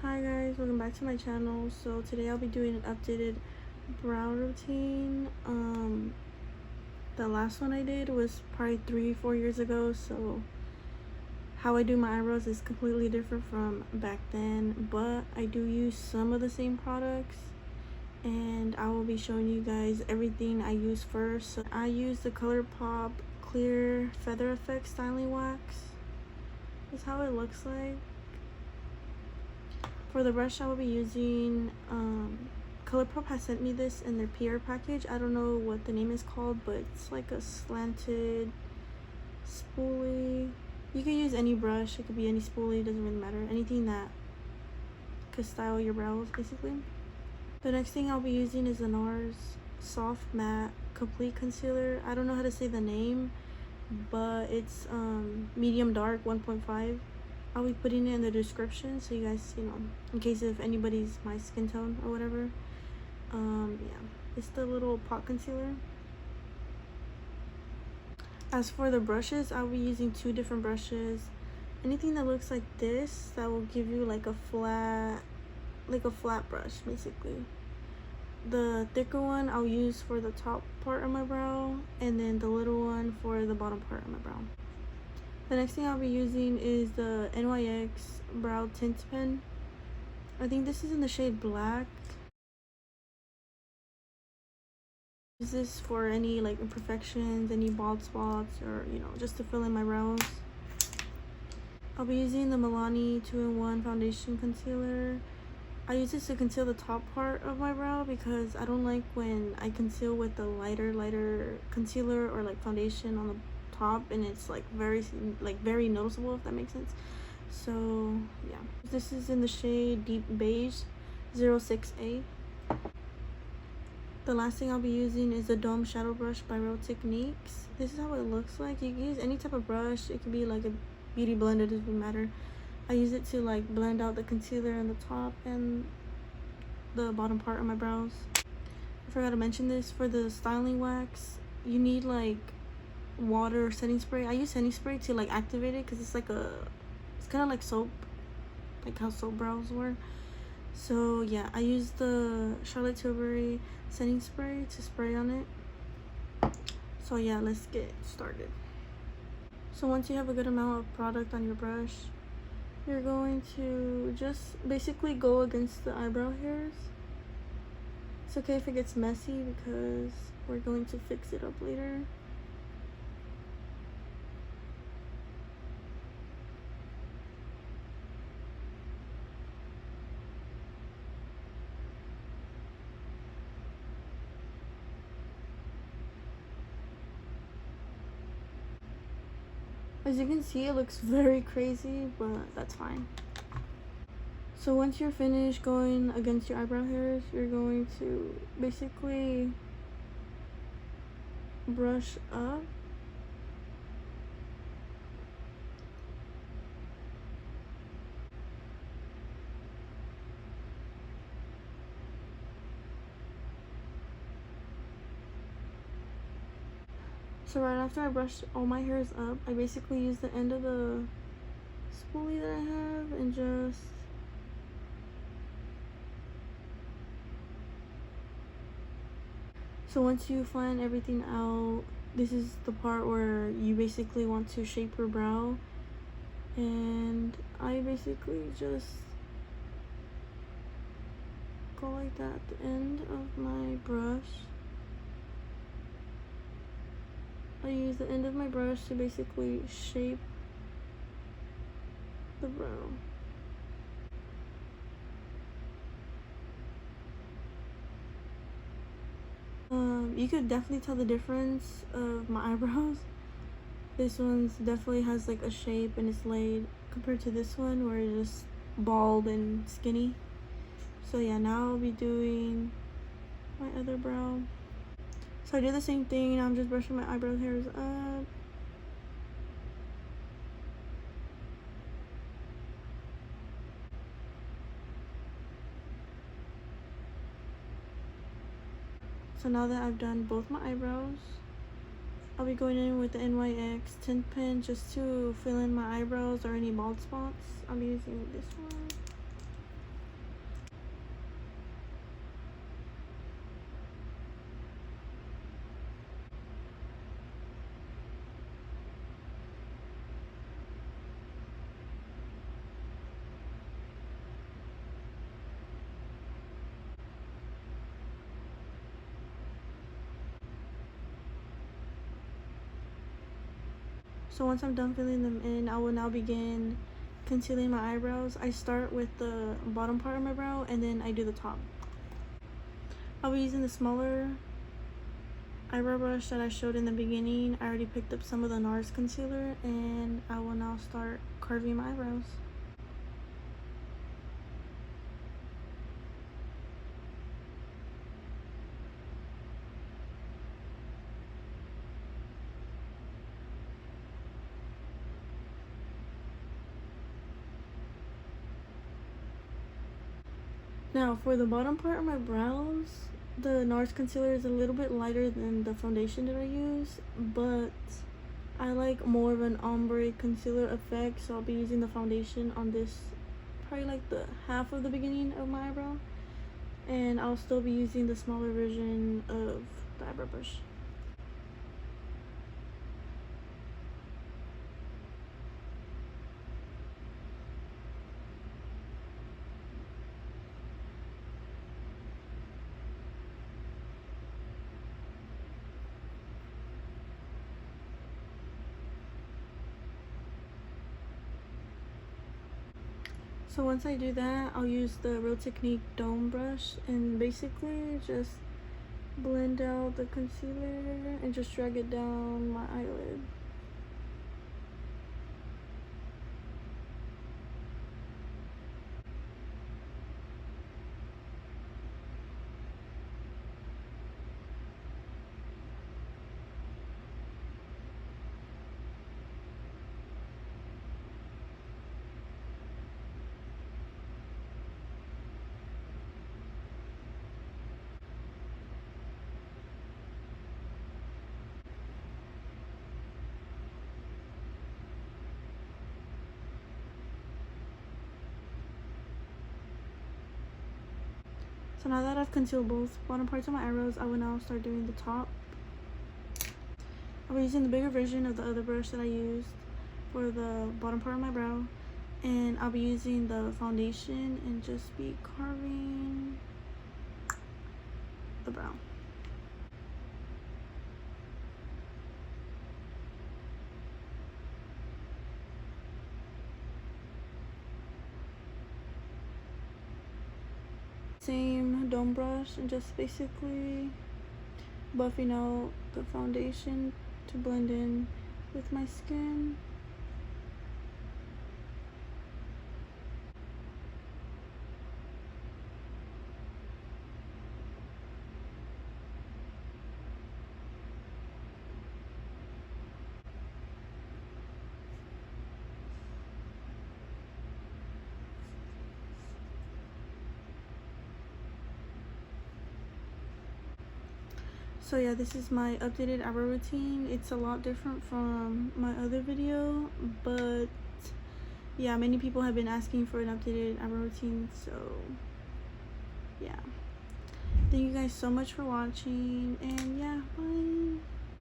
Hi guys, welcome back to my channel. So today I'll be doing an updated brow routine. The last one I did was probably 3-4 years ago, so how I do my eyebrows is completely different from back then, but I do use some of the same products, and I will be showing you guys everything I use first. So I use the ColourPop Clear Feather Effect Styling Wax. This is how it looks like. For the brush I will be using, ColourPop has sent me this in their PR package. I don't know what the name is called, but it's like a slanted spoolie. You can use any brush, it could be any spoolie, doesn't really matter. Anything that could style your brows, basically. The next thing I'll be using is the NARS Soft Matte Complete Concealer. I don't know how to say the name, but it's medium dark 1.5. I'll be putting it in the description so you guys, in case if anybody's my skin tone or whatever. Yeah, it's the little pot concealer. As for the brushes, I'll be using 2 different brushes. Anything that looks like this, that will give you like a flat brush, basically. The thicker one I'll use for the top part of my brow, and then the little one for the bottom part of my brow. The next thing I'll be using is the NYX Brow Tint Pen. I think this is in the shade Black. Use this for any like imperfections, any bald spots, or just to fill in my brows. I'll be using the Milani 2-in-1 Foundation Concealer. I use this to conceal the top part of my brow because I don't like when I conceal with the lighter concealer or like foundation on the top, and it's like very noticeable, if that makes sense. So yeah, this is in the shade Deep Beige 06A. The last thing I'll be using is the Dome Shadow Brush by Real Techniques. This is how it looks like. You can use any type of brush. It could be like a beauty blender, doesn't matter. I use it to like blend out the concealer in the top and the bottom part of my brows. I forgot to mention this. For the styling wax, you need like water or setting spray. I use setting spray to like activate it because it's kind of like soap, like how soap brows were. So yeah, I use the Charlotte Tilbury setting spray to spray on it. So yeah, let's get started. So once you have a good amount of product on your brush, you're going to just basically go against the eyebrow hairs. It's okay if it gets messy because we're going to fix it up later. As you can see, it looks very crazy, but that's fine. So once you're finished going against your eyebrow hairs, you're going to basically brush up. So right after I brush all my hairs up, I basically use the end of the spoolie that I have and just so once you flatten everything out, this is the part where you basically want to shape your brow, and I basically just go like that at the end of my brush. I use the end of my brush to basically shape the brow. You could definitely tell the difference of my eyebrows. This one's definitely has like a shape and it's laid compared to this one where it's just bald and skinny. So yeah, now I'll be doing my other brow. So I did the same thing, and I'm just brushing my eyebrow hairs up. So now that I've done both my eyebrows, I'll be going in with the NYX tint pen just to fill in my eyebrows or any bald spots. I'll be using this one. So once I'm done filling them in, I will now begin concealing my eyebrows. I start with the bottom part of my brow and then I do the top. I'll be using the smaller eyebrow brush that I showed in the beginning. I already picked up some of the NARS concealer and I will now start carving my eyebrows. Now for the bottom part of my brows, the NARS concealer is a little bit lighter than the foundation that I use, but I like more of an ombre concealer effect, so I'll be using the foundation on this, probably like the half of the beginning of my eyebrow, and I'll still be using the smaller version of the eyebrow brush. So once I do that, I'll use the Real Technique Dome brush and basically just blend out the concealer and just drag it down my eyelid. So now that I've concealed both bottom parts of my eyebrows, I will now start doing the top. I'll be using the bigger version of the other brush that I used for the bottom part of my brow. And I'll be using the foundation and just be carving the brow. Same dome brush and just basically buffing out the foundation to blend in with my skin. So yeah, this is my updated eyebrow routine. It's a lot different from my other video, but yeah, many people have been asking for an updated eyebrow routine, so yeah. Thank you guys so much for watching, and yeah, bye.